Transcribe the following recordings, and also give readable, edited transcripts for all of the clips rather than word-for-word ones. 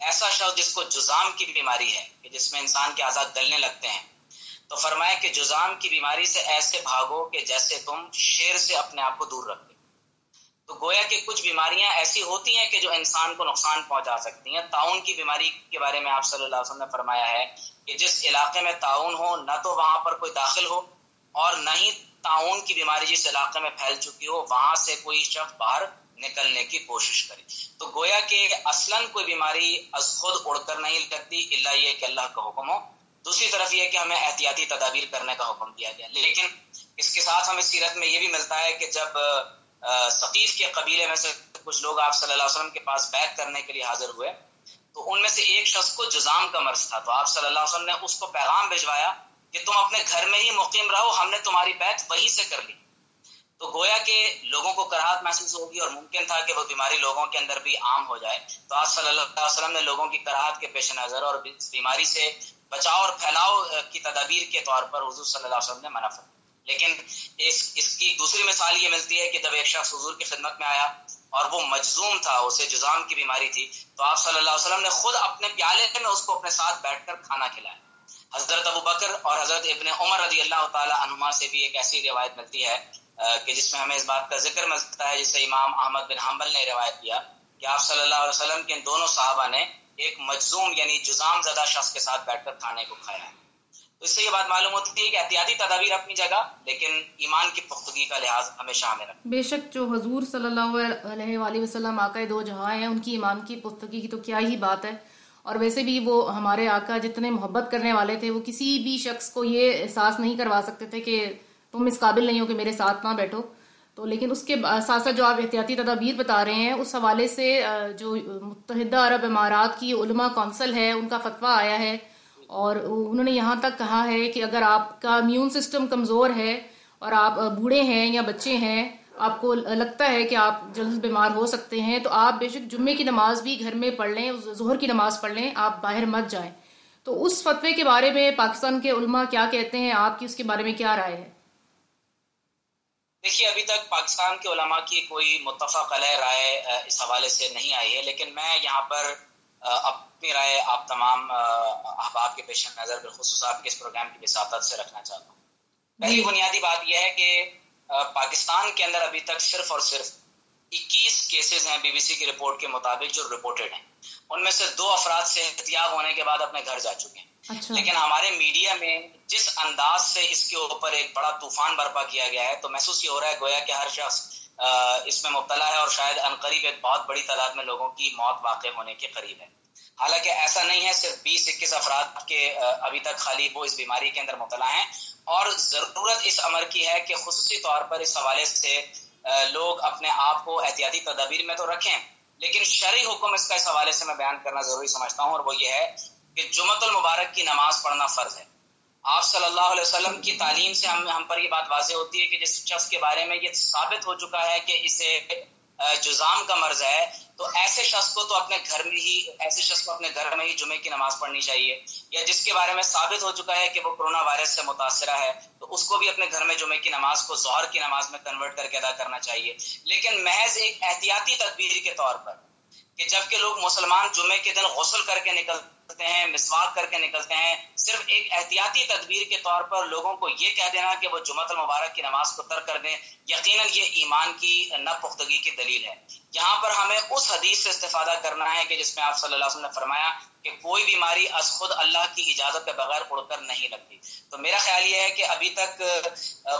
ایسا شخص جس کو جذام کی بیماری ہے کہ جس میں انسان کے اعضاء گلنے لگتے ہیں، تو فرمایا کہ جذام کی بیماری سے ایسے بھاگو کہ جیسے تم شیر سے اپنے آپ کو دور رکھتے۔ تو گویا کہ کچھ بیماریاں ایسی ہوتی ہیں کہ جو انسان کو نقصان پہنچا سکتی ہیں۔ طاعون کی بیماری کے بارے میں آپ صلی اللہ علیہ وسلم نے فرمایا ہے کہ جس علاقے میں طاعون ہو نہ تو وہاں پر کوئی داخل ہو، اور نہ ہی طاعون کی بیماری جس علاقے میں پھیل چکی ہو وہاں سے کوئی شخص باہر نکلنے کی کوشش کرے۔ تو گویا کہ اصلاً کوئی بیماری از خود اڑ کر نہیں لگتی الا یہ کہ اللہ کا حکم ہو۔ دوسری طرف یہ کہ ہمیں احتیاطی تدابیر کرنے کا حکم دیا گیا، لیکن اس کے ساتھ ہمیں سیرت میں یہ بھی ملتا ہے کہ جب ثقیف کے قبیلے میں سے کچھ لوگ آپ صلی اللہ علیہ وسلم کے پاس بیعت کرنے کے لیے حاضر ہوئے، تو ان میں سے ایک شخص کو جذام کا مرض تھا، تو آپ صلی اللہ علیہ وسلم نے اس کو پیغام بھجوایا کہ تم اپنے گھر میں ہی مقیم رہو، ہم نے تمہاری بیعت وہیں سے کر لی۔ تو گویا کہ لوگوں کو کراہت محسوس ہوگی اور ممکن تھا کہ وہ بیماری لوگوں کے اندر بھی عام ہو جائے، تو آپ صلی اللہ علیہ وسلم نے لوگوں کی کراہت کے پیش نظر اور اس بیماری سے بچاؤ اور پھیلاؤ کی تدابیر کے طور پر حضور صلی اللہ علیہ وسلم نے منع فرمایا۔ لیکن اس کی دوسری مثال یہ ملتی ہے کہ جب ایک شخص حضور کی خدمت میں آیا اور وہ مجذوم تھا، اسے جذام کی بیماری تھی، تو آپ صلی اللہ علیہ وسلم نے خود اپنے پیالے میں اس کو اپنے ساتھ بیٹھ کر کھانا کھلایا۔ حضرت ابو بکر اور حضرت ابن عمر رضی اللہ تعالی عنہما سے بھی ایک ایسی روایت ملتی ہے کہ جس میں ہمیں اس بات کا ذکر ملتا ہے، جسے امام احمد بن حنبل نے روایت کیا کہ آپ صلی اللہ علیہ وسلم کے دونوں صحابہ نے ایک مجذوم یعنی جذام زدہ شخص کے ساتھ بیٹھ کر کھانے کو کھایا ہے۔ تو اس سے یہ بات معلوم ہوتی ہے کہ احتیاطی تدابیر اپنی جگہ، لیکن ایمان کی پختگی کا لحاظ ہمیشہ ہمیں رکھنا۔ بے شک جو حضور صلی اللہ علیہ وآلہ وسلم آقا دو جہاں ہیں، ان کی ایمان کی پختگی کی تو کیا ہی بات ہے، اور ویسے بھی وہ ہمارے آقا جتنے محبت کرنے والے تھے، وہ کسی بھی شخص کو یہ احساس نہیں کروا سکتے تھے کہ تم اس قابل نہیں ہو کہ میرے ساتھ نہ بیٹھو۔ تو لیکن اس کے ساتھ ساتھ جو آپ احتیاطی تدابیر بتا رہے ہیں، اس حوالے سے جو متحدہ عرب امارات کی علماء کونسل ہے، ان کا فتویٰ آیا ہے، اور انہوں نے یہاں تک کہا ہے کہ اگر آپ کا امیون سسٹم کمزور ہے اور آپ بوڑھے ہیں یا بچے ہیں، آپ کو لگتا ہے کہ آپ جلد بیمار ہو سکتے ہیں، تو آپ بے شک جمعے کی نماز بھی گھر میں پڑھ لیں، ظہر کی نماز پڑھ لیں، آپ باہر مت جائیں۔ تو اس فتوے کے بارے میں پاکستان کے علماء کیا کہتے ہیں، آپ کی اس کے بارے میں کیا رائے ہے؟ دیکھیے، ابھی تک پاکستان کے علماء کی کوئی متفق علیہ رائے اس حوالے سے نہیں آئی ہے، لیکن میں یہاں پر اپنی رائے آپ تمام احباب کے پیش نظر بالخصوص آپ کے اس پروگرام کی وساطت سے رکھنا چاہتا ہوں۔ پہلی بنیادی بات یہ ہے کہ پاکستان کے اندر ابھی تک صرف اور صرف 21 کیسز ہیں بی بی سی کی رپورٹ کے مطابق جو رپورٹڈ ہیں، ان میں سے 2 افراد صحتیاب ہونے کے بعد اپنے گھر جا چکے ہیں۔ اچھا۔ لیکن ہمارے میڈیا میں جس انداز سے اس کے اوپر ایک بڑا طوفان برپا کیا گیا ہے، تو محسوس یہ ہو رہا ہے گویا کہ ہر شخص اس میں مبتلا ہے، اور شاید عنقریب ایک بہت بڑی تعداد میں لوگوں کی موت واقع ہونے کے قریب ہے۔ حالانکہ ایسا نہیں ہے، صرف 20-21 افراد کے ابھی تک خالی وہ اس بیماری کے اندر مبتلا ہیں، اور ضرورت اس امر کی ہے کہ خصوصی طور پر اس حوالے سے لوگ اپنے آپ کو احتیاطی تدابیر میں تو رکھیں، لیکن شرعی حکم اس کا اس حوالے سے میں بیان کرنا ضروری سمجھتا ہوں، اور وہ یہ ہے کہ جمعۃ المبارک کی نماز پڑھنا فرض ہے۔ آپ صلی اللہ علیہ وسلم کی تعلیم سے ہم پر یہ بات واضح ہوتی ہے کہ جس شخص کے بارے میں یہ ثابت ہو چکا ہے کہ اسے جذام کا مرض ہے، تو ایسے شخص کو اپنے گھر میں ہی جمعے کی نماز پڑھنی چاہیے، یا جس کے بارے میں ثابت ہو چکا ہے کہ وہ کرونا وائرس سے متاثرہ ہے، تو اس کو بھی اپنے گھر میں جمعے کی نماز کو ظہر کی نماز میں کنورٹ کر کے ادا کرنا چاہیے۔ لیکن محض ایک احتیاطی تدبیر کے طور پر کہ جبکہ لوگ مسلمان جمعے کے دن غسل کر کے نکلتے ہیں، مسواک کر کے نکلتے ہیں، صرف ایک احتیاطی تدبیر کے طور پر لوگوں کو یہ کہہ دینا کہ وہ جمعۃ المبارک کی نماز کو ترک کر دیں، یقیناً یہ ایمان کی ناپختگی کی دلیل ہے۔ یہاں پر ہمیں اس حدیث سے استفادہ کرنا ہے کہ جس میں آپ صلی اللہ علیہ وسلم نے فرمایا کہ کوئی بیماری از خود اللہ کی اجازت کے بغیر اڑ کر نہیں لگتی۔ تو میرا خیال یہ ہے کہ ابھی تک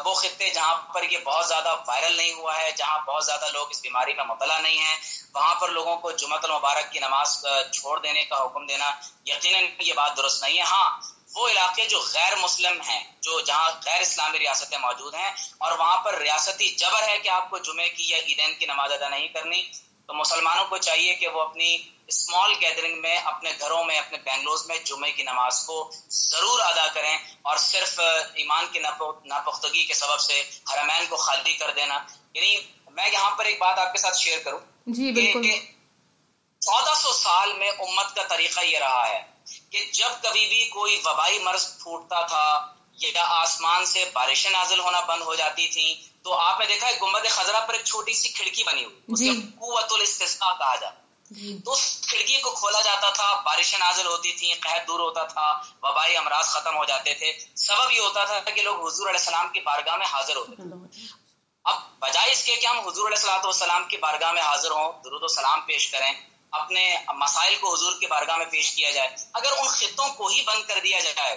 وہ خطے جہاں پر یہ بہت زیادہ وائرل نہیں ہوا ہے، جہاں بہت زیادہ لوگ اس بیماری میں مبتلا نہیں ہیں، وہاں پر لوگوں کو جمعۃ المبارک کی نماز چھوڑ دینے کا حکم دینا یقیناً یہ بات درست نہیں ہے۔ ہاں، وہ علاقے جو غیر مسلم ہیں، جو جہاں غیر اسلامی ریاستیں موجود ہیں، اور وہاں پر ریاستی جبر ہے کہ آپ کو جمعے کی یا عیدین کی نماز ادا نہیں کرنی، تو مسلمانوں کو چاہیے کہ وہ اپنی اسمال گیدرنگ میں، اپنے گھروں میں، اپنے بینگلوز میں جمعے کی نماز کو ضرور ادا کریں، اور صرف ایمان کی ناپختگی کے سبب سے حرمین کو خالی کر دینا۔ یعنی میں یہاں پر ایک بات آپ کے ساتھ شیئر کروں جی بالکل۔ کہ 1400 سال میں امت کا طریقہ یہ رہا ہے کہ جب کبھی بھی کوئی وبائی مرض پھوٹتا تھا یا آسمان سے بارشیں نازل ہونا بند ہو جاتی تھیں، تو آپ نے دیکھا ہے گنبد خضرا پر ایک چھوٹی سی کھڑکی بنی ہوئی، اسے قوت الاستسقاء کہا جاتا، تو اس کھڑکی کو کھولا جاتا تھا، بارشیں نازل ہوتی تھیں، قحط دور ہوتا تھا، وبائی امراض ختم ہو جاتے تھے. سبب یہ ہوتا تھا کہ لوگ حضور علیہ السلام کی بارگاہ میں حاضر ہوتے تھے. اب بجائے اس کے کہ ہم حضور علیہ الصلوۃ والسلام کی بارگاہ میں حاضر ہوں، درود و سلام پیش کریں، اپنے مسائل کو حضور کی بارگاہ میں پیش کیا جائے، اگر ان خطوں کو ہی بند کر دیا جائے،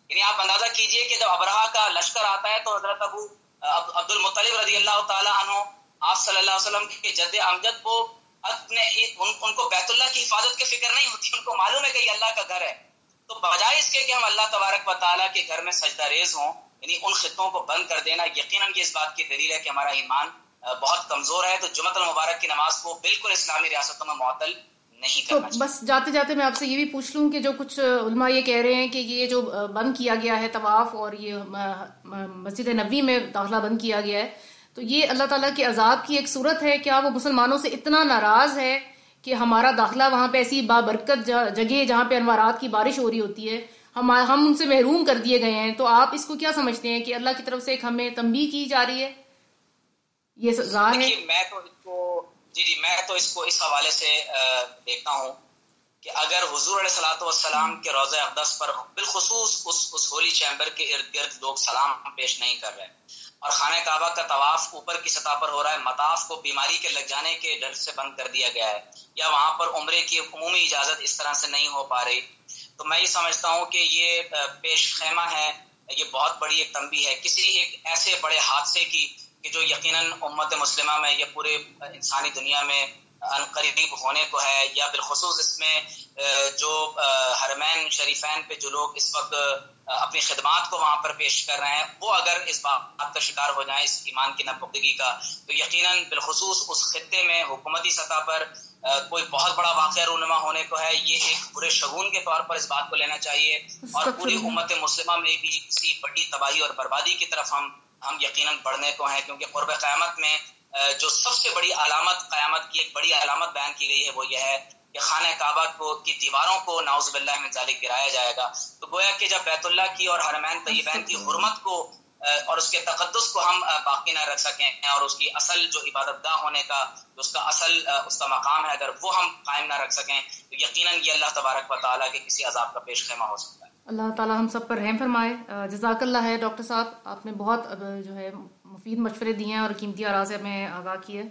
یعنی آپ اندازہ کیجئے کہ جب ابرہہ کا لشکر آتا ہے تو حضرت ابو عبد المطلب رضی اللہ تعالی عنہ، آپ صلی اللہ علیہ وسلم کے جد امجد کو اپنے ان کو بیت اللہ کی حفاظت کی فکر نہیں ہوتی، ان کو معلوم ہے کہ یہ اللہ کا گھر ہے. تو بجائے اس کے کہ ہم اللہ تبارک و تعالیٰ کے گھر میں سجدہ ریز ہوں، یعنی ان خطوں کو بند کر دینا یقیناً یہ اس بات کی دلیل ہے کہ ہمارا ایمان بہت کمزور ہے. تو جمعۃ المبارک کی نماز کو بالکل اسلامی ریاستوں میں معطل نہیں کرنا چاہیے. بس جاتے جاتے میں آپ سے یہ بھی پوچھ لوں کہ جو کچھ علماء یہ کہہ رہے ہیں کہ یہ جو بند کیا گیا ہے طواف اور یہ مسجد نبوی میں داخلہ بند کیا گیا ہے، تو یہ اللہ تعالیٰ کے عذاب کی ایک صورت ہے. کیا وہ مسلمانوں سے اتنا ناراض ہے کہ ہمارا داخلہ وہاں پہ ایسی بابرکت جگہ جہاں پہ انوارات کی بارش ہو رہی ہوتی ہے، ہم ان سے محروم کر دیے گئے ہیں؟ تو آپ اس کو کیا سمجھتے ہیں کہ اللہ کی طرف سے ایک ہمیں تنبیہ کی جا رہی ہے، یہ سزا ہے؟ میں تو اس کو اس حوالے سے دیکھتا ہوں کہ اگر حضور علیہ الصلوۃ والسلام کے روضہ اقدس پر بالخصوص اس ہولی چیمبر کے ارد گرد لوگ سلام پیش نہیں کر رہے اور خانہ کعبہ کا طواف اوپر کی سطح پر ہو رہا ہے، مطاف کو بیماری کے لگ جانے کے ڈر سے بند کر دیا گیا ہے، یا وہاں پر عمرے کی عمومی اجازت اس طرح سے نہیں ہو پا رہی، تو میں یہ سمجھتا ہوں کہ یہ پیش خیمہ ہے، یہ بہت بڑی ایک تنبیہ ہے کسی ایک ایسے بڑے حادثے کی کہ جو یقیناً امت مسلمہ میں یا پورے انسانی دنیا میں قریب ہونے کو ہے، یا بالخصوص اس میں جو حرمین شریفین پہ جو لوگ اس وقت اپنی خدمات کو وہاں پر پیش کر رہے ہیں، وہ اگر اس بات کا شکار ہو جائیں، اس ایمان کی ناپختگی کا، تو یقیناً بالخصوص اس خطے میں حکومتی سطح پر کوئی بہت بڑا واقعہ رونما ہونے کو ہے. یہ ایک برے شگون کے طور پر اس بات کو لینا چاہیے، اور پوری امت مسلمہ میں بھی کسی بڑی تباہی اور بربادی کی طرف ہم یقیناً بڑھنے کو ہیں، کیونکہ قرب قیامت میں جو سب سے بڑی علامت، قیامت کی ایک بڑی علامت بیان کی گئی ہے، وہ یہ ہے کہ خانہ کعبہ کی دیواروں کو نعوذ باللہ من ذالک گرایا جائے گا. تو گویا کہ جب بیت اللہ کی اور حرمین طیبین کی حرمت کو اور اس کے تقدس کو ہم باقی نہ رکھ سکیں، اور اس کی اصل جو عبادت گاہ ہونے کا اس کا مقام ہے، اگر وہ ہم قائم نہ رکھ سکیں، تو یقیناً یہ اللہ تبارک و تعالیٰ کے کسی عذاب کا پیش خیمہ ہو سکتا ہے. اللہ تعالیٰ ہم سب پر رحم فرمائے. جزاک اللہ ہے ڈاکٹر صاحب، آپ نے بہت جو ہے مفید مشورے دیے ہیں اور قیمتی آراء سے ہمیں آگاہ کیے.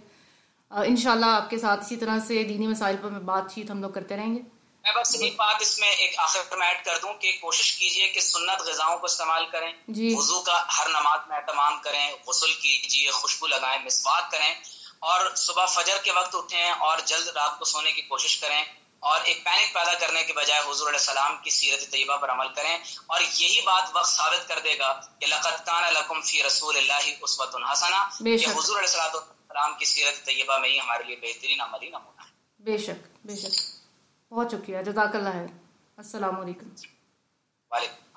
انشاءاللہ آپ کے ساتھ اسی طرح سے دینی مسائل پر بات چیت ہم لوگ کرتے رہیں گے. میں بس ایک بات اس میں ایک آخر میں ایڈ کر دوں کہ کوشش کیجئے کہ سنت غذاؤں کو استعمال کریں، وضو کا ہر نماز میں اہتمام کریں، غسل کیجئے، خوشبو لگائیں، مسواک کریں، اور صبح فجر کے وقت اٹھیں اور جلد رات کو سونے کی کوشش کریں، اور ایک پینک پیدا کرنے کے بجائے حضور علیہ السلام کی سیرت طیبہ پر عمل کریں. اور یہی بات وقت ثابت کر دے گا کہ لقد کان لکم فی رسول اللہ اسوۃ حسنہ، کہ حضور علیہ السلام کی سیرت طیبہ میں ہی ہمارے لیے بہترین عملی نمونہ ہے. بے شک بے شک. بہت شکریہ، جزاک اللہ ہے. السلام علیکم. وعلیکم.